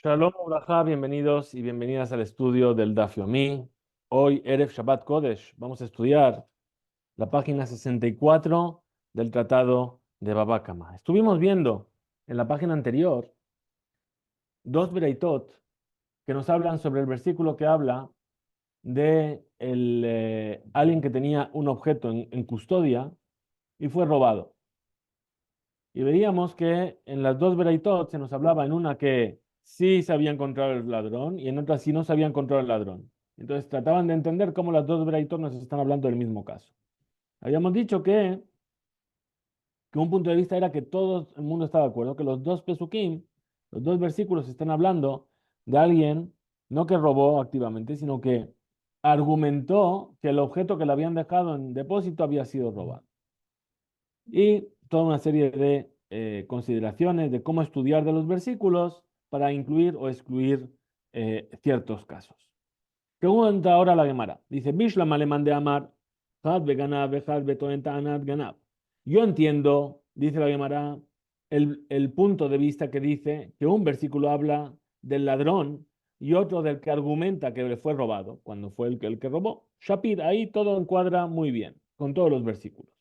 Shalom, Uraja, bienvenidos y bienvenidas al estudio del Daf Yomi. Hoy, Erev Shabbat Kodesh, vamos a estudiar la página 64 del Tratado de Baba Kama. Estuvimos viendo en la página anterior dos Bereitot que nos hablan sobre el versículo que habla de alguien que tenía un objeto en custodia y fue robado. Y veíamos que en las dos Bereitot se nos hablaba en una que sí se había encontrado el ladrón y en otra sí no se había encontrado el ladrón. Entonces trataban de entender cómo las dos Bereitot nos están hablando del mismo caso. Habíamos dicho que un punto de vista era que todo el mundo estaba de acuerdo, que los dos Pesukim, los dos versículos están hablando de alguien, no que robó activamente, sino que argumentó que el objeto que le habían dejado en depósito había sido robado. Y toda una serie de consideraciones de cómo estudiar de los versículos para incluir o excluir ciertos casos. Pregunta ahora la Gemara. Dice, Bishlam alemán de Amar, had beganab, had betoenta anat ganab. Yo entiendo, dice la Gemara, el punto de vista que dice que un versículo habla del ladrón y otro del que argumenta que le fue robado, cuando fue el que robó. Shapir, ahí todo encuadra muy bien, con todos los versículos.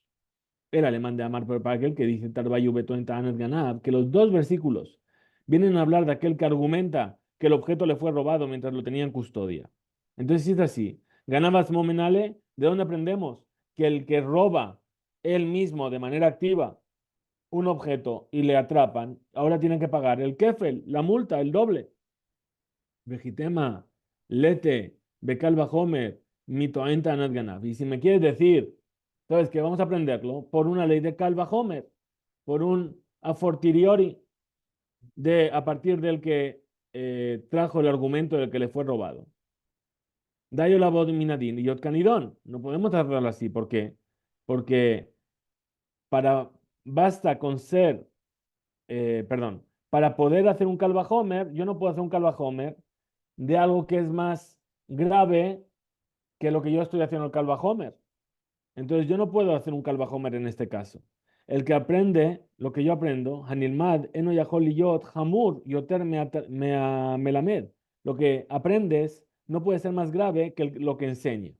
El alemán de Amar por aquel que dice Tarbayu Beton Tahanet Ganab, que los dos versículos vienen a hablar de aquel que argumenta que el objeto le fue robado mientras lo tenía en custodia. Entonces, si es así, ganabas momenale, ¿de dónde aprendemos? Que el que roba él mismo de manera activa un objeto y le atrapan, ahora tiene que pagar el kefel, la multa, el doble. Vejitema, lete, becalva homer, mitoenta Tahanet Ganab. Y si me quieres decir, ¿sabes qué? Vamos a aprenderlo por una ley de calva homer, por un a fortiori a partir del que trajo el argumento del que le fue robado. Dayo la voz minadín y yotcanidón. No podemos hacerlo así. ¿Por qué? Porque para, basta con ser, perdón, para poder hacer un calva homer, yo no puedo hacer un calva homer de algo que es más grave que lo que yo estoy haciendo el calva homer. Entonces yo no puedo hacer un calva homer en este caso. El que aprende lo que yo aprendo, Hanilmad, Eno Yahol Yot, Hamur, Yoter Melamed. Lo que aprendes no puede ser más grave que lo que enseña.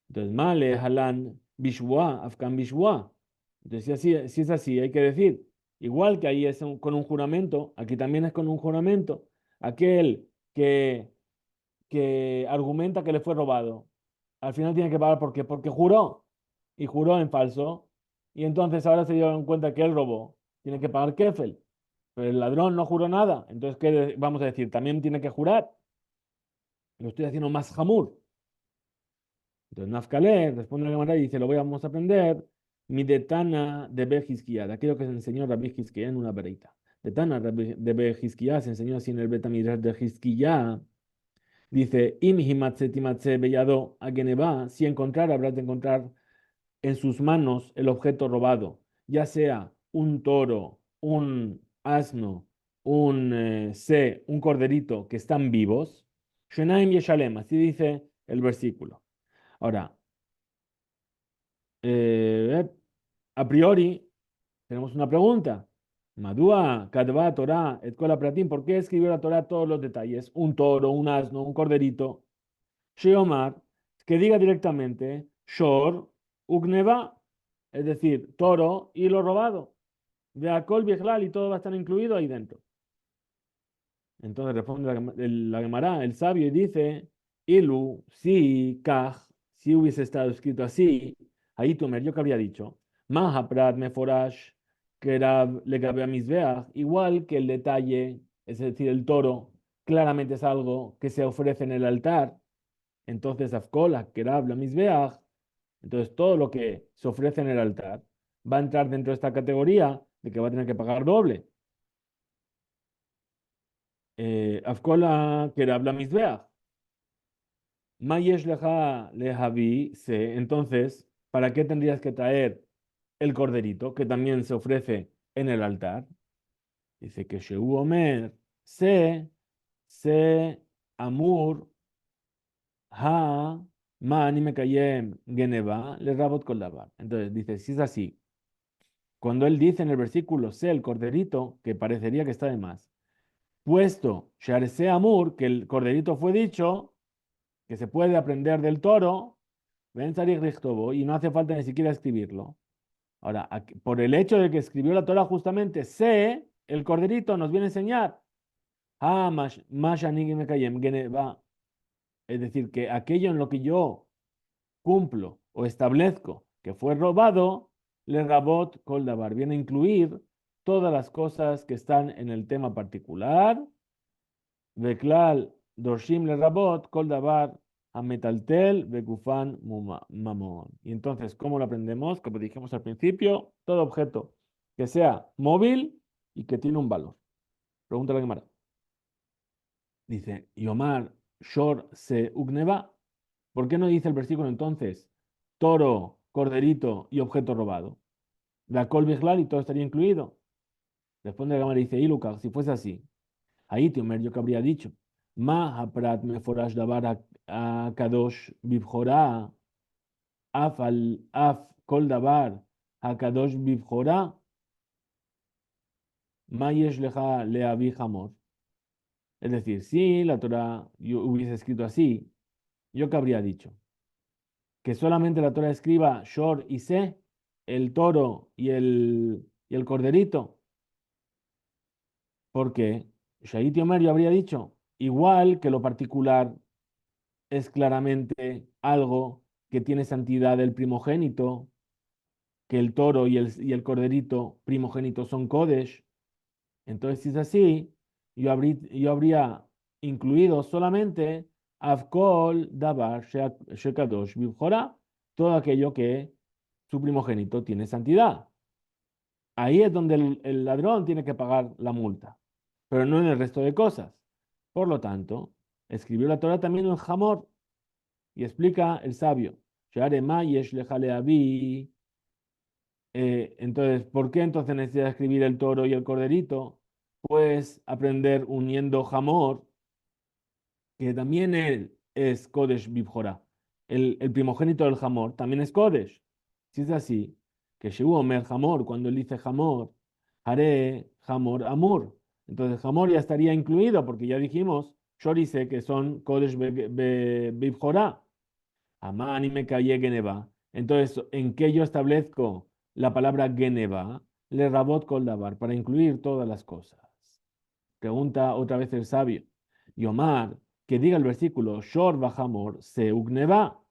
Entonces, Male, Halan, Bishwa, Afkan Bishwa. Entonces, si es así, hay que decir, igual que ahí es con un juramento, aquí también es con un juramento. Aquel que argumenta que le fue robado, al final tiene que pagar porque juró y juró en falso, y entonces ahora se dieron cuenta que él robó, tiene que pagar kefel, pero el ladrón no juró nada, entonces ¿qué vamos a decir? También tiene que jurar, lo estoy haciendo más hamur. Entonces Nafkalé responde a la Gemara y dice, vamos a aprender mi detana de Bejizquía, de aquello que se enseñó Rabbi Hizquía en una breita. Detana de Bejizquía se enseñó así en el Betamidrash de Hizquía. Dice, Im himatze timatze bellado a Geneva, si encontrar, habrás de encontrar en sus manos el objeto robado, ya sea un toro, un asno, un corderito que están vivos. Shenaim Yeshalem, así dice el versículo. Ahora, eh, a priori, tenemos una pregunta. Madúa, Kadva, Torah, Etkola Pratim, ¿por qué escribió la Torah todos los detalles? Un toro, un asno, un corderito. Sheomar, que diga directamente Shor, Ugneva, es decir, toro y lo robado. De Akol Bichlal y todo va a estar incluido ahí dentro. Entonces responde la Gemara, el sabio, y dice, Ilu, si, Kaj, si hubiese estado escrito así, ahí Tomer, yo que habría dicho, Mahaprat Meforash, que era le a Misbeach, igual que el detalle, es decir, el toro, claramente es algo que se ofrece en el altar. Entonces, Afkola, que era la Misbeach, entonces todo lo que se ofrece en el altar va a entrar dentro de esta categoría de que va a tener que pagar doble. Afkola, que era la Misbeach. Mayesh leja lejavi se. Entonces, ¿para qué tendrías que traer el corderito que también se ofrece en el altar? Dice que Shehu Omer se amur ha mani mekayem geneva le rabot kol davar. Entonces dice, si es así, cuando él dice en el versículo, sé el corderito, que parecería que está de más, puesto Sharse Amur, que el corderito fue dicho, que se puede aprender del toro, Ben Tzarich Lichtobo, y no hace falta ni siquiera escribirlo. Ahora, por el hecho de que escribió la Torah justamente, el corderito nos viene a enseñar, es decir, que aquello en lo que yo cumplo o establezco que fue robado, le rabot kol davar, viene a incluir todas las cosas que están en el tema particular, veklal dorshim le rabot kol davar metaltel begufan mamón. Y entonces, ¿cómo lo aprendemos? Como dijimos al principio, todo objeto que sea móvil y que tiene un valor. Pregunta la Gemara. Dice, Yomar Shor se ugneva. ¿Por qué no dice el versículo entonces toro, corderito y objeto robado? La col bichlal y todo estaría incluido. Responde la Gemara y dice, Iluka, si fuese así, ahí Tiomer yo que habría dicho, Ma haprat meforash davar kadosh bibjorá, af kol davar kadosh bibjorá, ma yesh leja leavi hamor. Es decir, si la Torah yo hubiese escrito así, yo que habría dicho que solamente la Torah escriba Shor y Se, el toro y el corderito, porque Shaiti Omer yo habría dicho, igual que lo particular es claramente algo que tiene santidad del primogénito, que el toro y el corderito primogénito son Kodesh, entonces si es así, yo habría incluido solamente Avkol Davar Shekadosh Bibjorá, todo aquello que su primogénito tiene santidad. Ahí es donde el ladrón tiene que pagar la multa, pero no en el resto de cosas. Por lo tanto, escribió la Torah también en Hamor y explica el sabio. Entonces, ¿por qué entonces necesita escribir el toro y el corderito? Pues aprender uniendo Hamor, que también él es Kodesh Bibjorá. El primogénito del Hamor también es Kodesh. Si es así, que Shehu Omer Hamor, cuando él dice Hamor, haré Hamor Amur. Entonces Hamor ya estaría incluido, porque ya dijimos, yo dice que son Kodesh Bibjorá. Amán y me callé Geneva. Entonces, ¿en qué yo establezco la palabra Geneva? Le rabot kol davar, para incluir todas las cosas. Pregunta otra vez el sabio. Yomar, que diga el versículo, Shor Bahamor, se ugneva,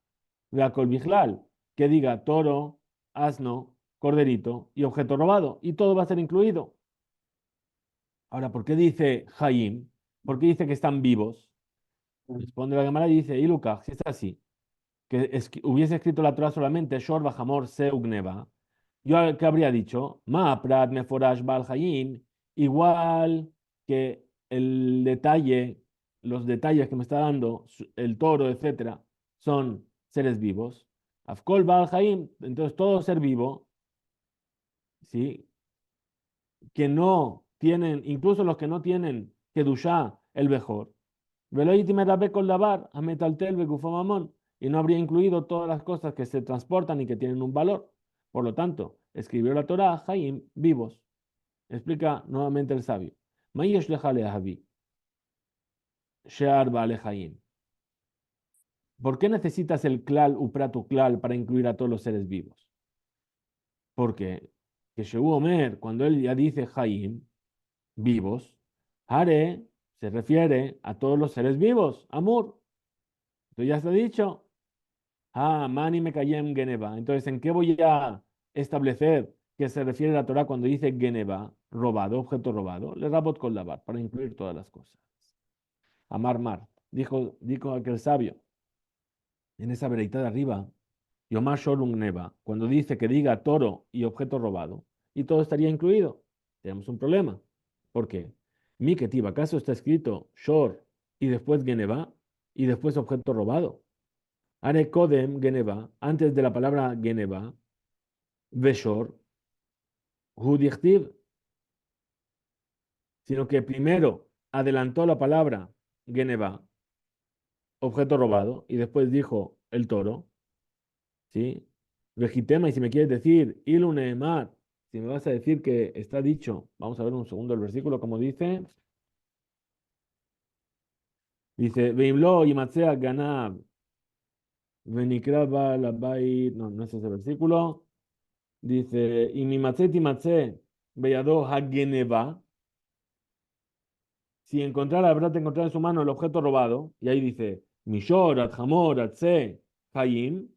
vea kol bichlal, que diga toro, asno, corderito y objeto robado, y todo va a ser incluido. Ahora, ¿por qué dice Hayim? ¿Por qué dice que están vivos? Responde la Gemara y dice, Ilukach, si es así, que hubiese escrito la Torah solamente Shor Bahamor, se ugneva, yo que habría dicho, Ma prat meforash bal hayim, igual que el detalle, los detalles que me está dando el toro, etcétera, son seres vivos. Afkol bal hayim, entonces todo ser vivo, ¿sí? Que no tienen, incluso los que no tienen kedushá, el mejor. Y no habría incluido todas las cosas que se transportan y que tienen un valor. Por lo tanto, escribió la Torah, Jaim, vivos. Explica nuevamente el sabio. Mayesh lejale ahavi, shear vale Jaim. ¿Por qué necesitas el klal upratu klal para incluir a todos los seres vivos? Porque que Shehu Omer, cuando él ya dice Jaim, vivos, Hare se refiere a todos los seres vivos, Amur. Tú ya está dicho. Mani me en Geneva. Entonces, ¿en qué voy a establecer que se refiere la Torah cuando dice Geneva, robado, objeto robado? Le rabot con lavar, para incluir todas las cosas. Amar mar. Dijo aquel sabio, en esa veredita de arriba, Yomar Shorung Neva, cuando dice que diga toro y objeto robado, y todo estaría incluido. Tenemos un problema. ¿Por qué? Mi ketiva, ¿acaso está escrito Shor y después Geneva y después objeto robado? Are Kodem Geneva, antes de la palabra Geneva, Veshor, Hudichtiv, sino que primero adelantó la palabra Geneva, objeto robado, y después dijo el toro, ¿sí? Vejitema, y si me quieres decir, Iluneemar, si me vas a decir que está dicho, vamos a ver un segundo el versículo, como dice, Dice, Veimlo y Matzea Ganab, Venikraba la no, no es ese versículo. Dice, y mi Matzeti Matze, Beyado Hageneva, si encontrara, habrá de encontrar en su mano el objeto robado, y ahí dice, Mishor, Adhamor, Atze, Hayim,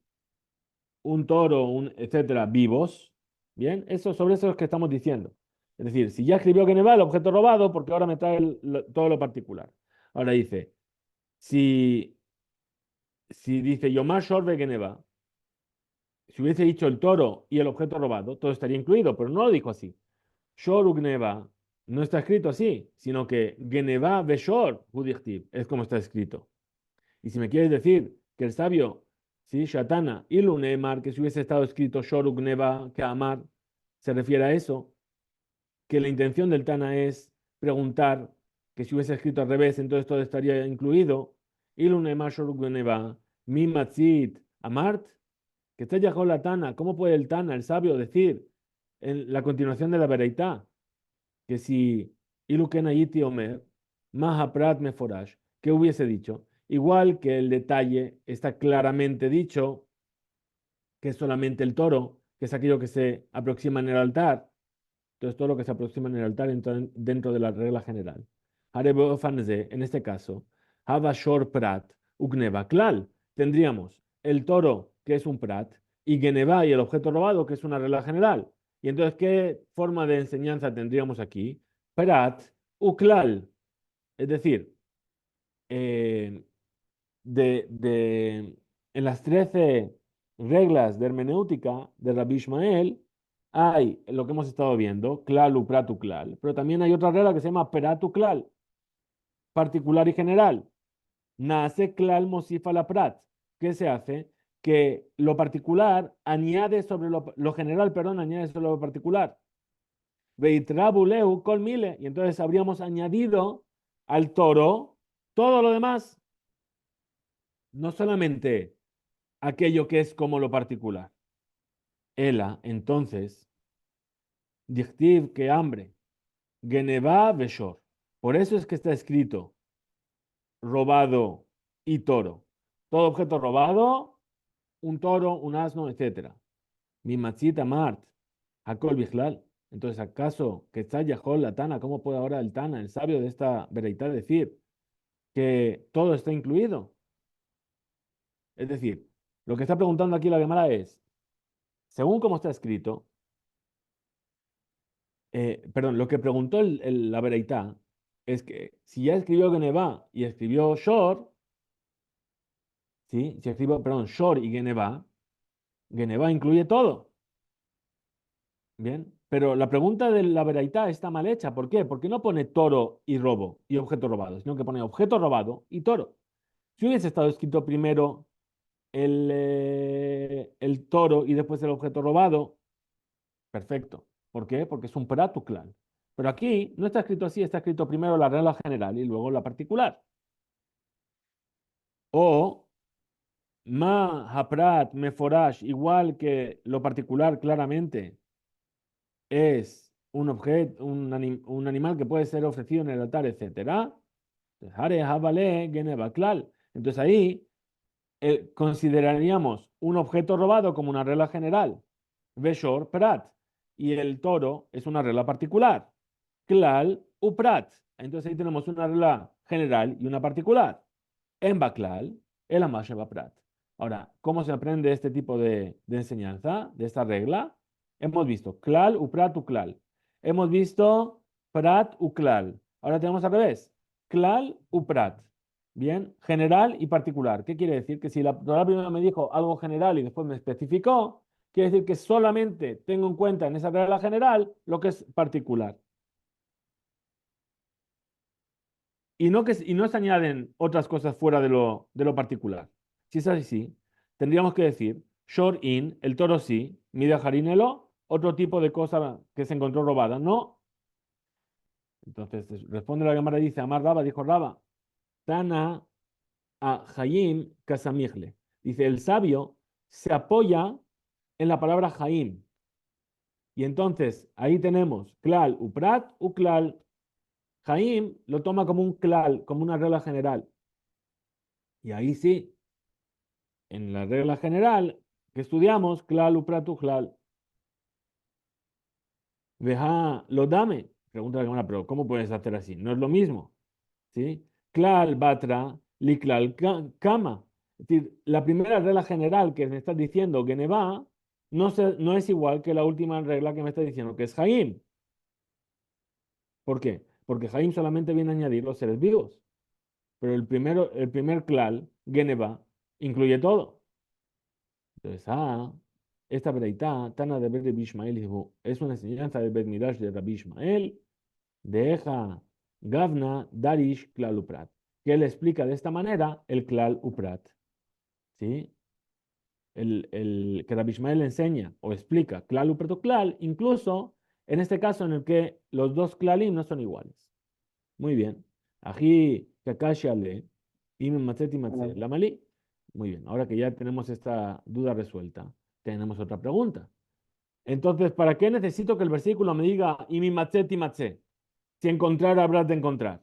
un toro, un, etcétera, vivos. Bien, eso, sobre eso es que estamos diciendo. Es decir, si ya escribió Geneva el objeto robado, porque ahora me trae todo lo particular. Ahora dice, si, si dice Yomar Shor Geneva, si hubiese dicho el toro y el objeto robado, todo estaría incluido, pero no lo dijo así. Shor Ugneva no está escrito así, sino que Geneva Beshor Hudichtiv es como está escrito. Y si me quieres decir que el sabio, ¿sí? Shatana, Ilunemar, que si hubiese estado escrito Shorugneva, que Amar, se refiere a eso, que la intención del Tana es preguntar que si hubiese escrito al revés, entonces todo estaría incluido. Ilunemar Shorugneva, Mi Matzit, Amart, que está ya con la Tana, ¿cómo puede el Tana, el sabio, decir en la continuación de la Bereitá, que si Ilukenayiti Omer, Mahaprat Meforash, ¿qué hubiese dicho? Igual que el detalle está claramente dicho, que es solamente el toro, que es aquello que se aproxima en el altar. Entonces, todo lo que se aproxima en el altar entra dentro de la regla general. Harebo Fanze, en este caso, Hava Shor Prat, Ugneva Klal. Tendríamos el toro, que es un Prat, y Geneva y el objeto robado, que es una regla general. Y entonces, ¿qué forma de enseñanza tendríamos aquí? Prat, Uklal. Es decir, eh, en las 13 reglas de hermenéutica de Rabbi Ishmael, hay lo que hemos estado viendo, klal, uprat, uklal, pero también hay otra regla que se llama perat, uklal, particular y general. Nace klal mosifa la prat. ¿Qué se hace? Que lo particular añade sobre lo general, perdón, añade sobre lo particular. Veitrabuleu kol mile. Y entonces habríamos añadido al toro todo lo demás, no solamente aquello que es como lo particular. Ela, entonces, dichtiv que hambre, geneva beshor. Por eso es que está escrito robado y toro. Todo objeto robado, un toro, un asno, etcétera. Mi machita mart, hakol bichlal. Entonces, ¿acaso que está Yahol la Tana? ¿Cómo puede ahora el Tana, el sabio de esta vereidad, decir que todo está incluido? Es decir, lo que está preguntando aquí la Gemara es, según como está escrito, perdón, lo que preguntó la Bereitá es que si ya escribió Geneva y escribió Shor, ¿sí? Si escribió, perdón, Shor y Geneva incluye todo. Bien, pero la pregunta de la Bereitá está mal hecha. ¿Por qué? Porque no pone toro y robo y objeto robado, sino que pone objeto robado y toro. Si hubiese estado escrito primero el toro y después el objeto robado, perfecto. ¿Por qué? Porque es un clan. Pero aquí no está escrito así, está escrito primero la regla general y luego la particular. O ma haprat meforash, igual que lo particular claramente es un objeto, un animal que puede ser ofrecido en el altar, etcétera. Hare habale geneva klal. Entonces ahí consideraríamos un objeto robado como una regla general. Veshor prat. Y el toro es una regla particular. Klal uprat. Entonces ahí tenemos una regla general y una particular. En Baklal, el Amash Prat. Ahora, ¿cómo se aprende este tipo de enseñanza, de esta regla? Hemos visto Klal, Uprat, Uklal. Hemos visto Prat, Uklal. Ahora tenemos al revés. Klal, Uprat. Bien, general y particular. ¿Qué quiere decir? Que si la Torah primero me dijo algo general y después me especificó, quiere decir que solamente tengo en cuenta en esa regla general lo que es particular. Y no se añaden otras cosas fuera de lo particular. Si es así, tendríamos que decir, short in, el toro sí, mida jarinelo, otro tipo de cosa que se encontró robada, no. Entonces responde la Gemara y dice, Amar Raba, dijo Raba, Tana a Hayim Kasamihle. Dice, el sabio se apoya en la palabra Hayim. Y entonces ahí tenemos Klal, Uprat, Uklal. Jaim lo toma como un klal, como una regla general. Y ahí sí, en la regla general que estudiamos, klal upratu klal. Veja, lo dame. Pregunta la cámara, pero ¿cómo puedes hacer así? No es lo mismo. ¿Sí? Klal batra, li klal kama. Es decir, la primera regla general que me estás diciendo, Geneva, no es igual que la última regla que me estás diciendo, que es Haim. ¿Por qué? Porque Haim solamente viene a añadir los seres vivos. Pero el primer klal, Geneva, incluye todo. Entonces, esta breitá, Tana de Rabbi Ishmael, es una enseñanza del Bet Midrash de Rabbi Ishmael, de Eja Gavna Darish Klal Uprat, que él explica de esta manera el Klal Uprat. ¿Sí? Que Rabbi Ishmael enseña o explica Klal Uprat o Klal, incluso en este caso en el que los dos Klalim no son iguales. Muy bien. Ají Kakashi Ale, Ime Matzeti Matze, la Malí. Muy bien. Ahora que ya tenemos esta duda resuelta, tenemos otra pregunta. Entonces, ¿para qué necesito que el versículo me diga Imi Matzeti Matze? Si encontrar habrás de encontrar.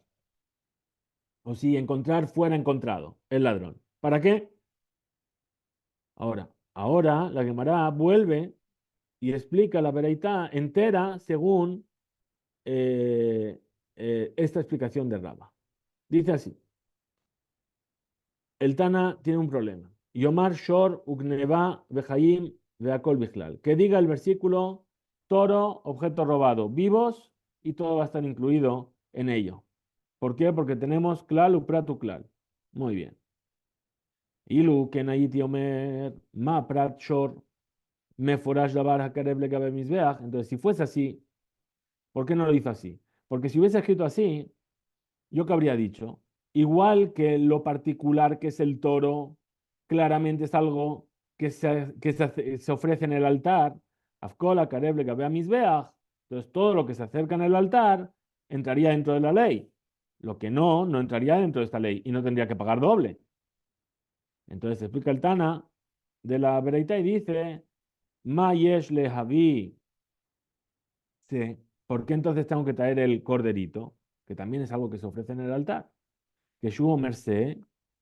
O si encontrar fuera encontrado, el ladrón. ¿Para qué? Ahora la Gemara vuelve y explica la veraitá entera según eh, esta explicación de Raba. Dice así, el Tana tiene un problema. Yomar Shor Ugneva Behaim Beakol Bichlal. Que diga el versículo toro, objeto robado, vivos y todo va a estar incluido en ello. ¿Por qué? Porque tenemos klal upratu klal. Muy bien. Ilu ken הייתי אומר, מה פרט שור מפורש דבר הקרב לגבי מזבח. Entonces, si fuese así, ¿por qué no lo hizo así? Porque si hubiese escrito así, yo que habría dicho, igual que lo particular que es el toro, claramente es algo se ofrece en el altar, Afkola karev legabea mizbeach, entonces todo lo que se acerca en el altar entraría dentro de la ley. Lo que no entraría dentro de esta ley y no tendría que pagar doble. Entonces explica el Tana de la Bereita y dice, Ma yesh le havi. Sí. ¿Por qué entonces tengo que traer el corderito? Que también es algo que se ofrece en el altar. Que shubo merced,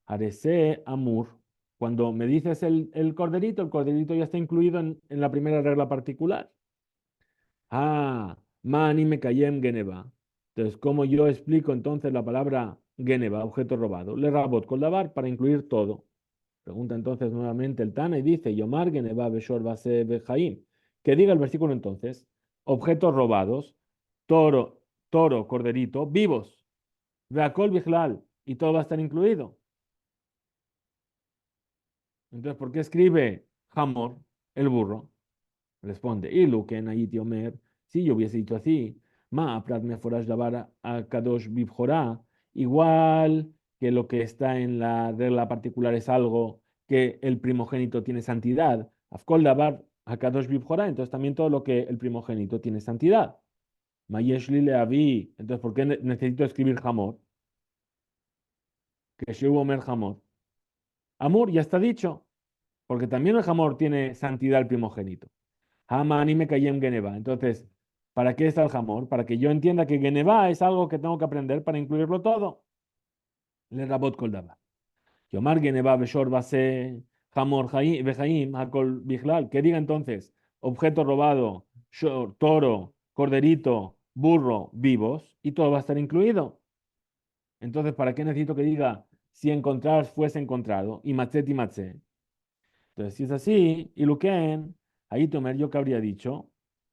harese amur. Cuando me dices el corderito ya está incluido en la primera regla particular. Ma anime kayem geneva. Entonces, ¿cómo yo explico entonces la palabra geneva, objeto robado? Le rabot kol davar para incluir todo. Pregunta entonces nuevamente el Tana y dice, Yomar Geneva Beshor Base Bejaim. Que diga el versículo entonces, objetos robados, toro, corderito, vivos, Beakol Bichlal, y todo va a estar incluido. Entonces, ¿por qué escribe Hamor, el burro? Responde, Ilu Ken Ayiti Omer, si yo hubiese dicho así, Ma Prat Meforash Davar a Kadosh Bibjorá, igual que lo que está en la regla particular es algo que el primogénito tiene santidad, Afkol Davar a Kadosh Bibjorá, entonces también todo lo que el primogénito tiene santidad. Mayesh Lile Avi, entonces ¿por qué necesito escribir Hamor? Que Sheu Omer Hamor. Amor ya está dicho, porque también el Hamor tiene santidad el primogénito. Hama anime kayem geneva. Entonces, ¿para qué está el jamor? Para que yo entienda que geneva es algo que tengo que aprender para incluirlo todo. Le rabot kol dava. Yomar geneva beshor base jamor bejaim hakol bichlal. Que diga entonces, objeto robado, toro, corderito, burro, vivos, y todo va a estar incluido. Entonces, ¿para qué necesito que diga si encontrar fuese encontrado? Y matzet y matzé. Entonces, si es así, y Luken, ahí Tomer yo que habría dicho,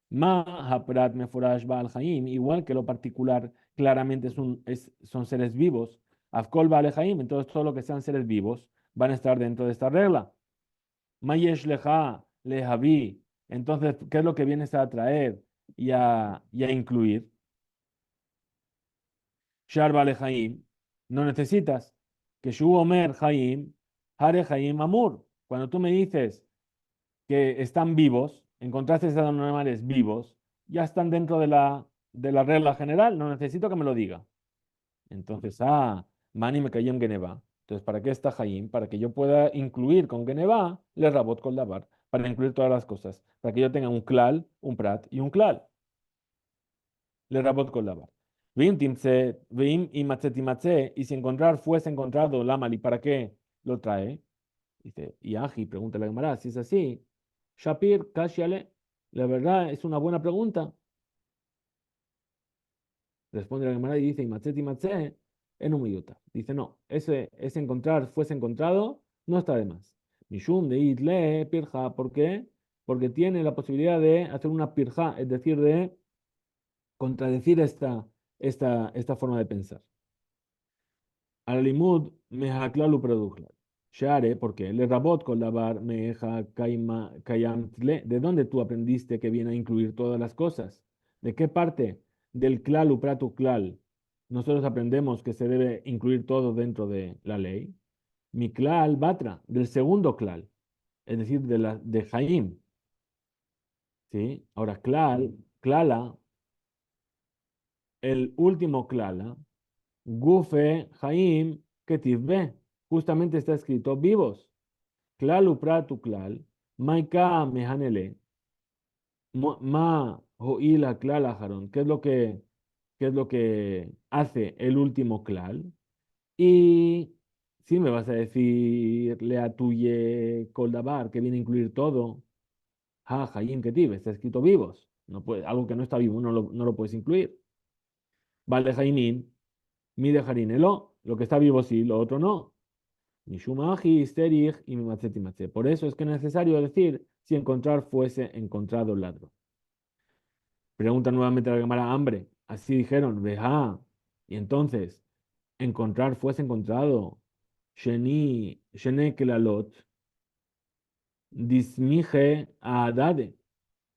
Ma haprat meforash ba'al haim, igual que lo particular claramente son seres vivos, afkol ba'al haim, entonces todo lo que sean seres vivos van a estar dentro de esta regla. Ma yesh leha lehavi, entonces, ¿qué es lo que vienes a traer y a incluir? Shar ba'al haim, no necesitas que shu omer haim, hare haim amur. Cuando tú me dices que están vivos, encontraste esos animales vivos, ya están dentro de la regla general, no necesito que me lo diga. Entonces, Mani me cayó en Geneva. Entonces, ¿para qué está Jaim? Para que yo pueda incluir con Geneva, le rabot con davar, para incluir todas las cosas, para que yo tenga un klal, un prat y un klal, le rabot con davar. Veim timtze, veim y matze, y si encontrar fuese encontrado la mali, ¿para qué? lo trae. Dice, y Aji, pregunta la Gemara, si es así, Shapir, Kashiale, la verdad es una buena pregunta. Responde la Gemara y dice, y matzé, en un miyuta. Dice, no, ese encontrar, fuese encontrado, no está de más. Mishum de itle pirja, ¿por qué? Porque tiene la posibilidad de hacer una pirja, es decir, de contradecir esta forma de pensar. Al limud mehaklalu produjla. Share, porque le rabot con lavar meja kayamtle. ¿De dónde tú aprendiste que viene a incluir todas las cosas? ¿De qué parte del klal upratu klal nosotros aprendemos que se debe incluir todo dentro de la ley? Mi klal batra, del segundo klal, es decir, de Jaim. ¿Sí? Ahora, klala, el último klala, gufe Jaim ketivbe, justamente está escrito vivos. Klal upratu klal, maika mehanele, ma hoila klal aharon. Qué es lo que hace el último klal? Y si me vas a decir, lea tuye koldabar, que viene a incluir todo, ha, hayim ketiv, está escrito vivos. No puede, algo que no está vivo no lo puedes incluir. Vale, Jaimín, mi dejarín lo que está vivo sí, lo otro no. Mishumaji, Sterich y Mimatzeti. Por eso es que es necesario decir si encontrar fuese encontrado el ladrón. Pregunta nuevamente a la Gemara, hambre. Así dijeron, veja. Y entonces, encontrar fuese encontrado. Shene kelalot, dismije a adade,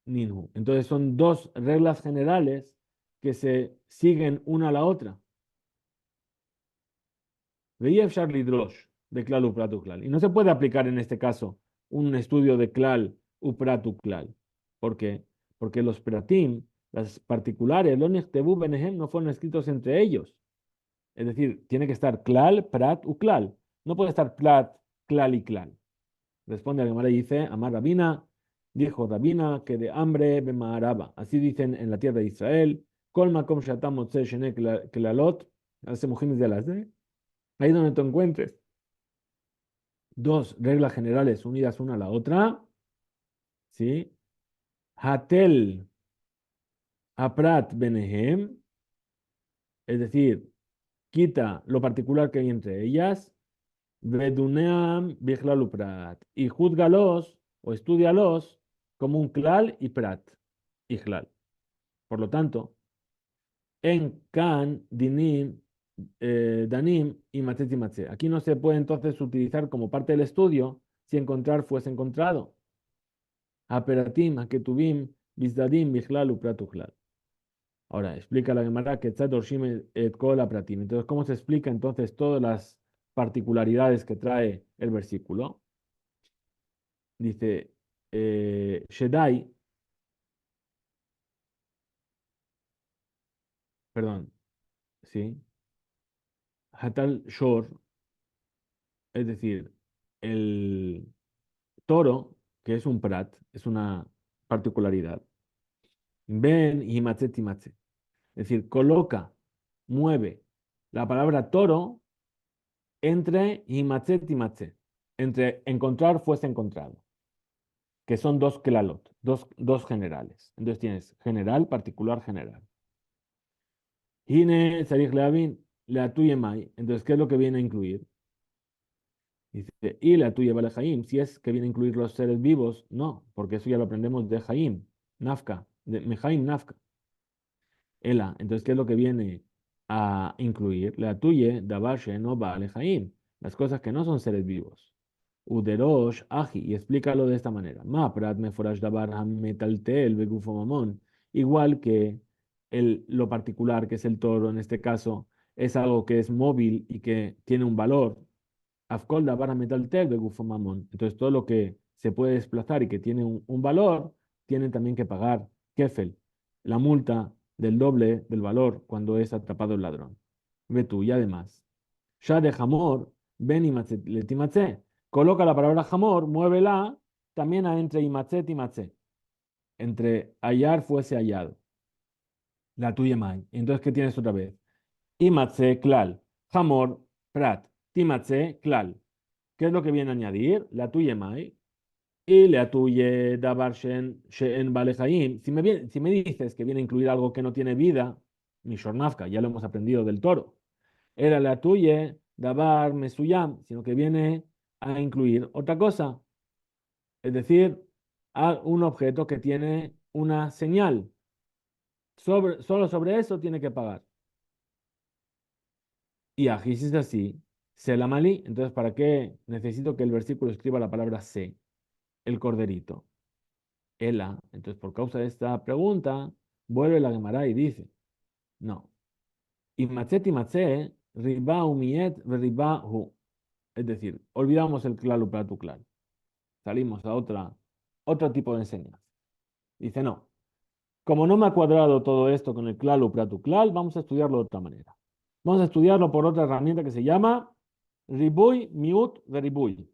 ninhu. Entonces son dos reglas generales que se siguen una a la otra. Veía Charlie Drosh de Klal Upratu Klal. Y no se puede aplicar en este caso un estudio de Klal Upratu Klal. ¿Por qué? Porque los Pratim, las particulares, los Nechtebu Benehem, no fueron escritos entre ellos. Es decir, tiene que estar Klal, Prat u Klal. No puede estar Prat, Klal y Klal. Responde a Gemara y dice, Amar Rabina, dijo Rabina que de hambre Bemaaraba. Así dicen en la tierra de Israel. Kol makom shatam motze shene klalot. Hace mujeres de las de. Ahí donde tú encuentres dos reglas generales unidas una a la otra, ¿sí? Hatel aprat benehem, es decir, quita lo particular que hay entre ellas, veduneam bichlal uprat, y juzgalos o estudialos como un klal y prat, y klal. Por lo tanto, en kan, dinim, danim y matzeti matze. Aquí no se puede entonces utilizar como parte del estudio si encontrar fuese encontrado. Aperatim, Aketubim, Bizdadim, Bichlal, Upratuchlal. Ahora, explica la Gemara que Tzadorshim et Kol Apratim. Entonces, ¿cómo se explica entonces todas las particularidades que trae el versículo? Dice, Shedai, perdón, sí, Hatal Shor, es decir, el toro, que es un prat, es una particularidad. Ben y Matzet y es decir, coloca, mueve la palabra toro entre Himatzet y Matzet, entre encontrar fuese encontrado, que son dos klalot, dos generales. Entonces tienes general, particular, general. Hine Sarich Leavin, la tuya mai. Entonces, ¿qué es lo que viene a incluir? Dice, y la tuya vale Jaim. Si es que viene a incluir los seres vivos, no, porque eso ya lo aprendemos de Jaim, Nafka, de Mejaim Nafka. Ela, entonces, ¿qué es lo que viene a incluir? La tuya, Dabashe, no vale Jaim, las cosas que no son seres vivos. Uderosh, aji, y explícalo de esta manera. Ma prat meforash dabar metaltel begufo mamón. Igual que lo particular, que es el toro en este caso, es algo que es móvil y que tiene un valor. Afkol dabar metaltel begufo mamón. Entonces, todo lo que se puede desplazar y que tiene un valor, tienen también que pagar kefel, la multa del doble del valor cuando es atrapado el ladrón. Ve tú, y además, ya de jamor, ven y letimatze. Coloca la palabra jamor, muévela también a entre imatzet y matzet. Entre hallar fuese hallado. La tuya mai. Entonces, ¿qué tienes otra vez? Imatze klal. Jamor, prat. Timatze klal. ¿Qué es lo que viene a añadir? La tuya mai y la tuya davar shen bale hayim. Si me dices que viene a incluir algo que no tiene vida, mi shornafka, ya lo hemos aprendido del toro. Era la tuya davar mesuyam, sino que viene a incluir otra cosa, es decir, a un objeto que tiene una señal. Solo sobre eso tiene que pagar. Y aquí si es así, se la malí. Entonces, ¿para qué necesito que el versículo escriba la palabra se, el corderito? Ela. Entonces, por causa de esta pregunta, vuelve la Gemara y dice, no. Y matzeh, riba umiet riba hu. Es decir, olvidamos el claro para tu claro. Salimos a otro tipo de enseñanza. Dice, no. Como no me ha cuadrado todo esto con el claro para tu claro, vamos a estudiarlo de otra manera. Vamos a estudiarlo por otra herramienta que se llama ribuy miut veribuy.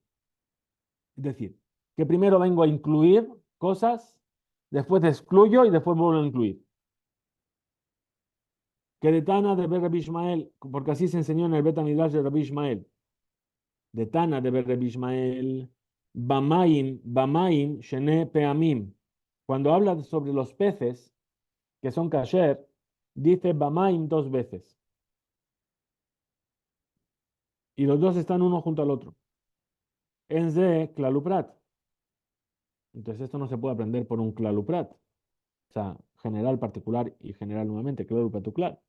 Es decir, que primero vengo a incluir cosas, después excluyo y después vuelvo a incluir. Que de Tana de Rabbi Ishmael, porque así se enseñó en el Beta Midrash de Rabbi Ishmael. De Tana de Rabbi Ishmael, Bamaim, Shene Peamim. Cuando habla sobre los peces que son kasher, dice Bamaim dos veces. Y los dos están uno junto al otro. Enze Klaluprat. Entonces esto no se puede aprender por un Klaluprat. O sea, general, particular y general nuevamente, Klaluprat tu klal.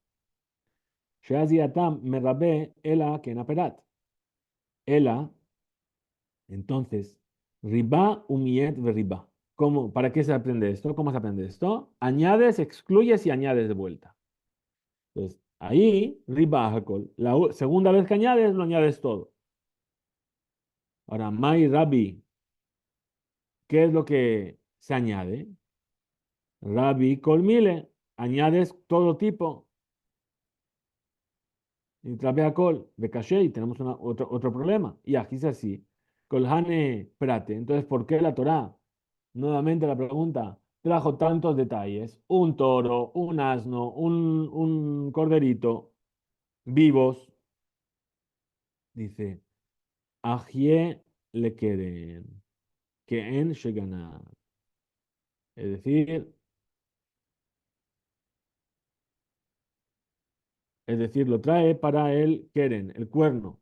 Sheazi atam merabe ela kenaperat. Ela, entonces, riba umiet riba. ¿Cómo? ¿Para qué se aprende esto? ¿Cómo se aprende esto? Añades, excluyes y añades de vuelta. Entonces, ahí, riba hakol. Segunda vez que añades, lo añades todo. Ahora, mai rabi, ¿qué es lo que se añade? Rabi colmile, añades todo tipo. Y trapea col, de caché, y tenemos otro problema. Y aquí es así. Colhane prate. Entonces, ¿por qué la Torá? Nuevamente la pregunta. Trajo tantos detalles. Un toro, un asno, un corderito, vivos. Dice, Ajie le quieren. Que en Shegana. Es decir, lo trae para el Keren, el cuerno.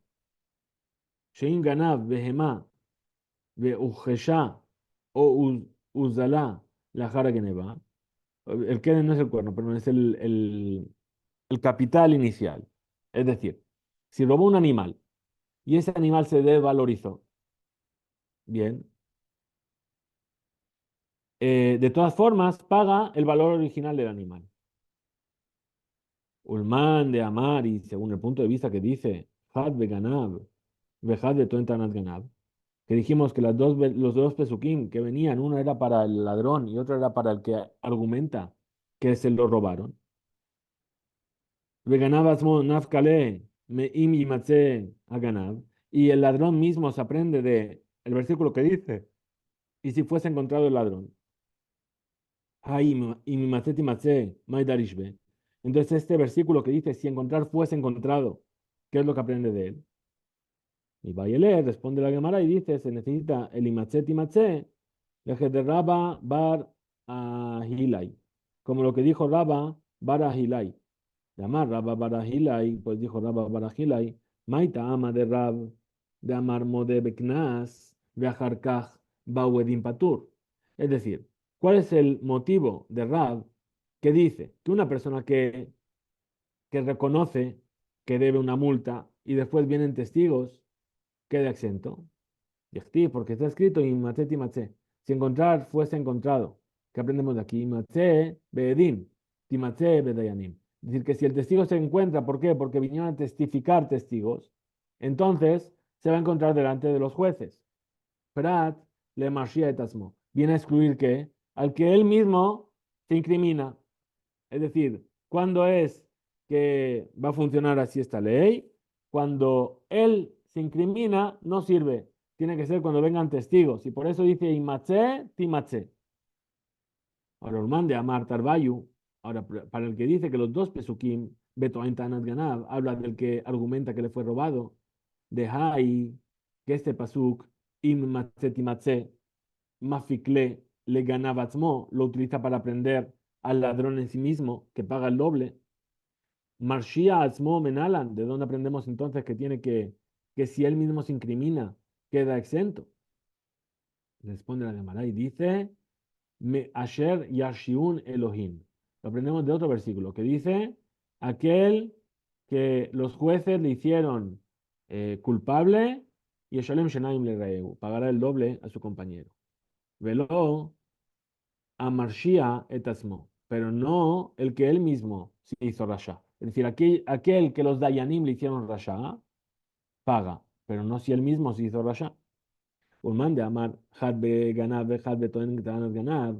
Shein Ganav, Behemá, Beujeshá o Uzalá, la Jara Geneva. El Keren no es el cuerno, pero es el capital inicial. Es decir, si robó un animal y ese animal se desvalorizó, bien, de todas formas paga el valor original del animal. Ulman de Amar, y según el punto de vista que dice, Had Beganab, Vejad de Toentanat Ganab, que dijimos que los dos pesukim que venían, uno era para el ladrón y otro era para el que argumenta que se lo robaron. Veganabasmo nafkale me im imatze aganab. Y el ladrón mismo se aprende de el versículo que dice, y si fuese encontrado el ladrón, imimatze timatze maidarishbe. Entonces este versículo que dice, si encontrar fuese encontrado, ¿qué es lo que aprende de él? Y Bayele responde la Gemara y dice, se necesita el imatze timatze de Rabba bar Ahilai. Como lo que dijo Rabba bar Ahilai. Llamar Rabba bar Ahilai, pues dijo Rabba bar Ahilai, Maita ama de Rab, de Amar Mode Beknas, de Ajarkaj Bauedin Patur. Es decir, ¿cuál es el motivo de Rab que dice que una persona que reconoce que debe una multa y después vienen testigos, queda exento? Yechtiv, porque está escrito Imatze Timatze. Si encontrar fuese encontrado. ¿Qué aprendemos de aquí? Imatze Beedim, Timatze Bedayanim. Es decir, que si el testigo se encuentra, ¿por qué? Porque vinieron a testificar testigos, entonces se va a encontrar delante de los jueces. Prat le marshia etasmo. Viene a excluir que al que él mismo se incrimina. Es decir, ¿cuándo es que va a funcionar así esta ley? Cuando él se incrimina, no sirve. Tiene que ser cuando vengan testigos. Y por eso dice Imatze, Timatze. Ahora, Orman de Amar Tarbayu. Ahora, para el que dice que los dos Pesukim, Beto Tanat Ganab, habla del que argumenta que le fue robado. De Hai, que este pasuk, im matzeh timatzeh, mafikle le ganaba atzmo, lo utiliza para aprender al ladrón en sí mismo, que paga el doble. Marshia atzmo menalan, ¿de dónde aprendemos entonces que que si él mismo se incrimina, queda exento? Responde la Gemara y dice, me asher yashiun Elohim. Lo aprendemos de otro versículo que dice, aquel que los jueces le hicieron culpable y Shalem Shenaim le reeu, pagará el doble a su compañero. Veló a Marshia etasmo, pero no el que él mismo se hizo rasha. Es decir, aquel que los Dayanim le hicieron rasha, paga, pero no si él mismo se hizo rasha. ומאן דאמר חד בגנב ואחד בטוען טענת גנב,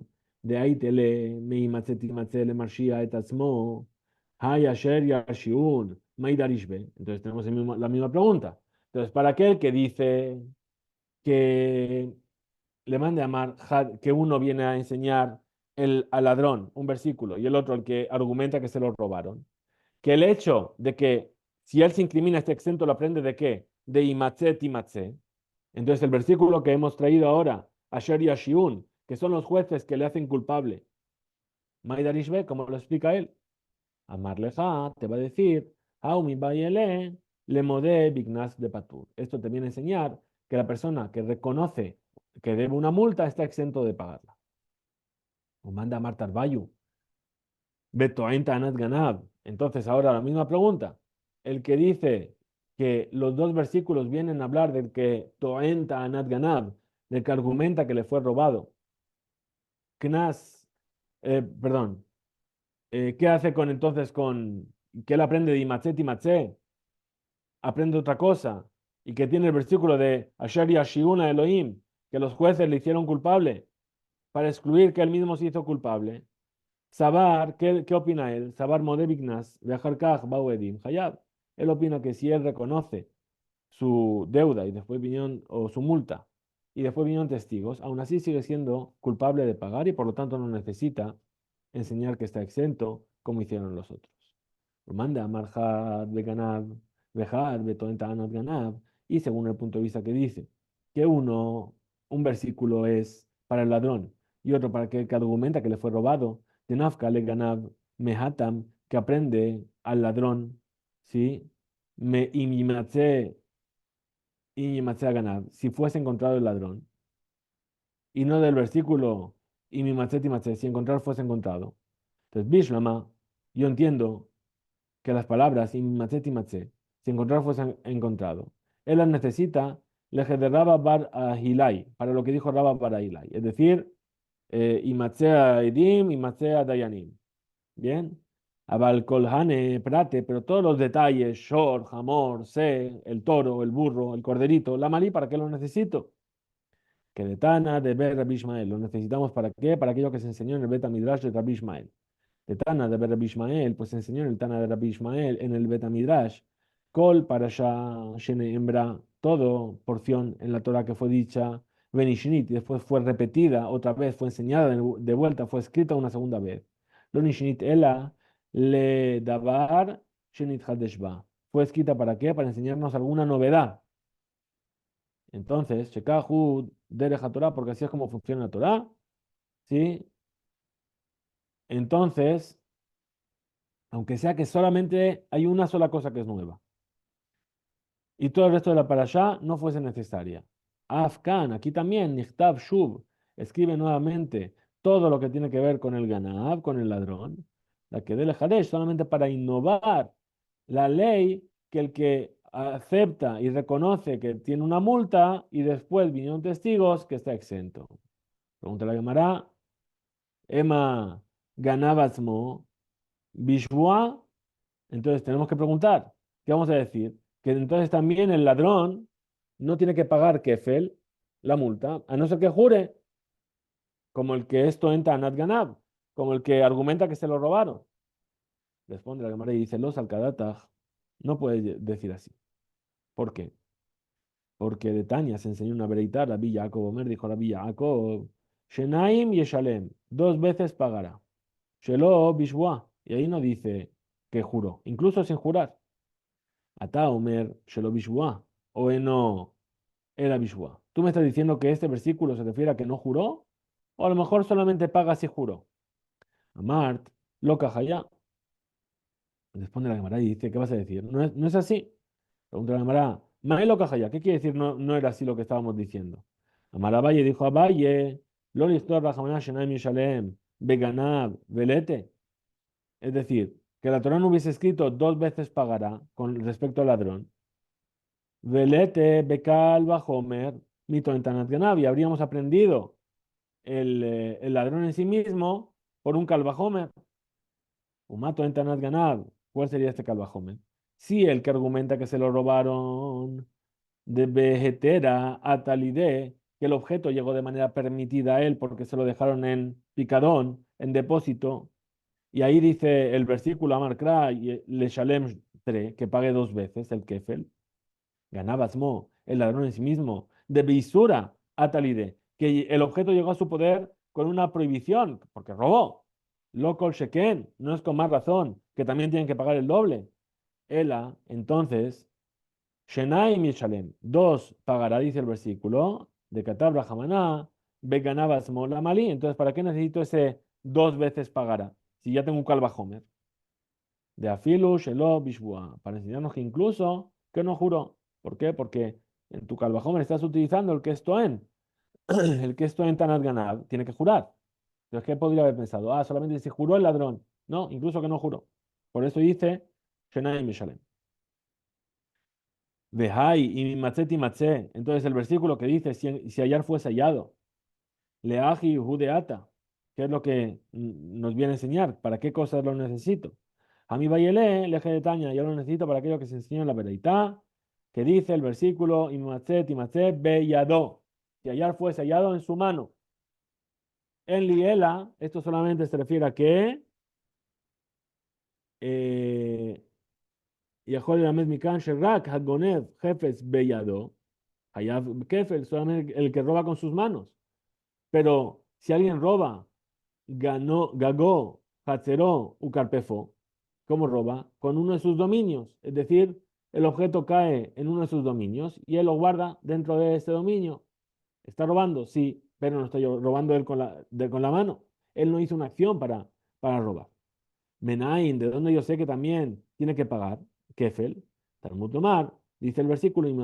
דהייתלה מיימצא תימצא למרשיע את עצמו, hay אשר ירשיעון, מאי דריש בה. Entonces tenemos la misma pregunta. Entonces, para aquel que dice que le mande a Amar que uno viene a enseñar al ladrón un versículo y el otro el que argumenta que se lo robaron, que el hecho de que si él se incrimina este exento lo aprende de qué? De imatze timatze. Entonces el versículo que hemos traído ahora, Asher y Ashiun, que son los jueces que le hacen culpable, Maidarishbe, como lo explica él, Amarleja te va a decir, Aumi Bayele, le modé Bignas de Patur. Esto te viene a enseñar que la persona que reconoce que debe una multa está exento de pagarla. O manda a Martar Bayu, Betoenta Anat Ganab. Entonces, ahora la misma pregunta. El que dice que los dos versículos vienen a hablar del que Toenta Anat Ganab, del que argumenta que le fue robado. Knas, perdón, ¿qué hace con entonces con que él aprende de Imatze Timatze? Aprende otra cosa y que tiene el versículo de Asher Yashiuna Elohim, que los jueces le hicieron culpable para excluir que él mismo se hizo culpable. Sabar, ¿qué opina él? Sabar Modebignas, Bejarkaj, Bauedim, Hayab. Él opina que si él reconoce su deuda y después vinieron, o su multa, y después vinieron testigos, aún así sigue siendo culpable de pagar y por lo tanto no necesita enseñar que está exento como hicieron los otros. Manda Marjad, Beganab, Bejad, Betoentanot Ganab, y según el punto de vista que dice que un versículo es para el ladrón y otro para aquel que argumenta que le fue robado, de Nafka le Ganab, Mehatam, que aprende al ladrón, ¿sí? Me imimatze Ganab, si fuese encontrado el ladrón, y no del versículo y mi matzet, si encontrar fuese encontrado. Entonces, Bishlama, yo entiendo que las palabras y mi matzet, si encontrar fuese encontrado, él las necesita leje de Rabba bar Ahilai, para lo que dijo Rabba bar Ahilai, es decir, y matzea edim y matzea dayanim. Bien. Abal Kolhane, Prate, pero todos los detalles, Shor, Hamor, Se, el toro, el burro, el corderito, la malí, ¿para qué lo necesito? Que de Tana, de Ber Rabbi Ishmael. ¿Lo necesitamos para qué? Para aquello que se enseñó en el Beta Midrash de Rabbi Ishmael. De Tana, de Ber Rabbi Ishmael, pues se enseñó en el Tana de Rabbi Ishmael, en el Beta Midrash. Kol Parasha Shene Embra, todo porción en la Torah que fue dicha, Benishinit, y después fue repetida otra vez, fue enseñada de vuelta, fue escrita una segunda vez. Lo Nishinit Ela le Davar Shenit Hadeshba. ¿Fue escrita para qué? Para enseñarnos alguna novedad. Entonces, Shekahud Derech Torah, porque así es como funciona la Torah, ¿sí? Entonces, aunque sea que solamente hay una sola cosa que es nueva, y todo el resto de la parashá no fuese necesaria. Afkan, aquí también, Nichtav Shub, escribe nuevamente todo lo que tiene que ver con el ganab, con el ladrón, la que del Hadesh, solamente para innovar la ley que el que acepta y reconoce que tiene una multa y después vinieron testigos que está exento. Pregunta la Gemara, Emma Ganabatzmo, Bishua. Entonces tenemos que preguntar, ¿qué vamos a decir? Que entonces también el ladrón no tiene que pagar kefel, la multa, a no ser que jure, como el que esto entra a Nat Ganab, como el que argumenta que se lo robaron. Responde la Gemara y dice, los alcadataj, no puede decir así. ¿Por qué? Porque de Tania se enseñó una veredad, la Villa Jacob Omer dijo la Villa Jacob, Shenaim Yeshalem, dos veces pagará. Shelo Bishwa, y ahí no dice que juró, incluso sin jurar. Ata Omer Shelo Bishwa, o eno era Bishua. ¿Tú me estás diciendo que este versículo se refiere a que no juró? O a lo mejor solamente paga si juró. Amart, loca Hayá. Responde la Gemara y dice, ¿qué vas a decir? No es así. Pregunta la Gemara, Mae loca Hayá, ¿qué quiere decir no era así lo que estábamos diciendo? Amar Abaye dijo a Abaye, Lo listor Rahamana Shenai Mishalem, Beganab, Velete. Es decir, que la Torah no hubiese escrito dos veces pagará con respecto al ladrón. Velete, Bekal, Bajomer, Mito en Tanat Ganab, y habríamos aprendido el ladrón en sí mismo por un Kalbajomer. Umato en Tanat Ganab. ¿Cuál sería este Kalbajomer? Si el que argumenta que se lo robaron de vejetera a talide, que el objeto llegó de manera permitida a él porque se lo dejaron en picadón, en depósito, y ahí dice el versículo Amarkra, le shalem tre, que pague dos veces el kefel, ganaba Asmo, el ladrón en sí mismo, de Beisura a Talide, que el objeto llegó a su poder con una prohibición, porque robó. Local Sheken, no es con más razón, que también tienen que pagar el doble. Ela, entonces, Shenai Mishalem, dos pagará, dice el versículo, de Katabra Hamaná, Beganaba Asmo la Malí. Entonces, ¿para qué necesito ese dos veces pagará? Si ya tengo un Kalbahomer. De Afilu, Shelo, Bishbua, para enseñarnos que incluso que no juró. ¿Por qué? Porque en tu Kalbahomer estás utilizando el que es Toen. El que es Toen Tanat Ganab tiene que jurar. Entonces, ¿qué podría haber pensado? Ah, solamente si juró el ladrón. No, incluso que no juró. Por eso dice Shenai Mishalem. Vehai y Matzeti Matze. Entonces, el versículo que dice: si hallar fuese hallado, Leaji Judeata, ¿qué es lo que nos viene a enseñar? ¿Para qué cosas lo necesito? A mi Bayele, leje de Taña, yo lo necesito para aquello que se enseña en la Bereitá, que dice el versículo: Imatzet, Beyado. Si hallar fuese hallado en su mano. En Liela, esto solamente se refiere a que Yahol Lamed Mikan Sherak Hagonev Jefes Beyado. Hayav Kefel, solamente el que roba con sus manos. Pero si alguien roba, Gagó, Hatzeró, Ucarpefo, ¿cómo roba? Con uno de sus dominios. Es decir, el objeto cae en uno de sus dominios y él lo guarda dentro de ese dominio. ¿Está robando? Sí, pero no estoy robando él con la mano. Él no hizo una acción para robar. Menain, ¿de dónde yo sé que también tiene que pagar? Kefel, Talmud Lomar, dice el versículo, y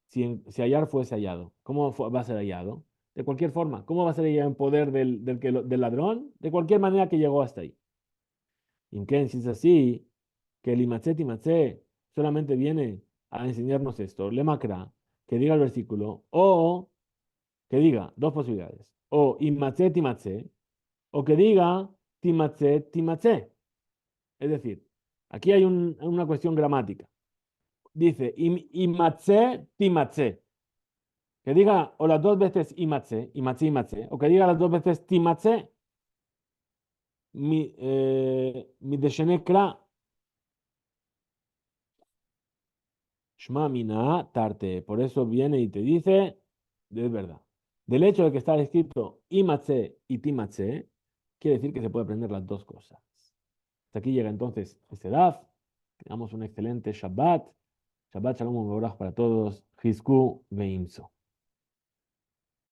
si hallar fuese hallado, ¿cómo va a ser hallado? De cualquier forma, ¿cómo va a ser hallado en poder del ladrón? De cualquier manera que llegó hasta ahí. Y que si es así, que el imatzet solamente viene a enseñarnos esto, le macra, que diga el versículo, o que diga dos posibilidades, o imatzet, o que diga timatzet. Es decir, aquí hay una cuestión gramática. Dice, imatze, timatze. Que diga o las dos veces imatze, o que diga las dos veces timatze, mi deshenekra, shma mina tarte. Por eso viene y te dice, es verdad. Del hecho de que está escrito imatze y timatze, quiere decir que se puede aprender las dos cosas. Hasta aquí llega entonces este DAF. Tengamos un excelente Shabbat. Shabbat Shalom Mevorach para todos. Chizku Veimso.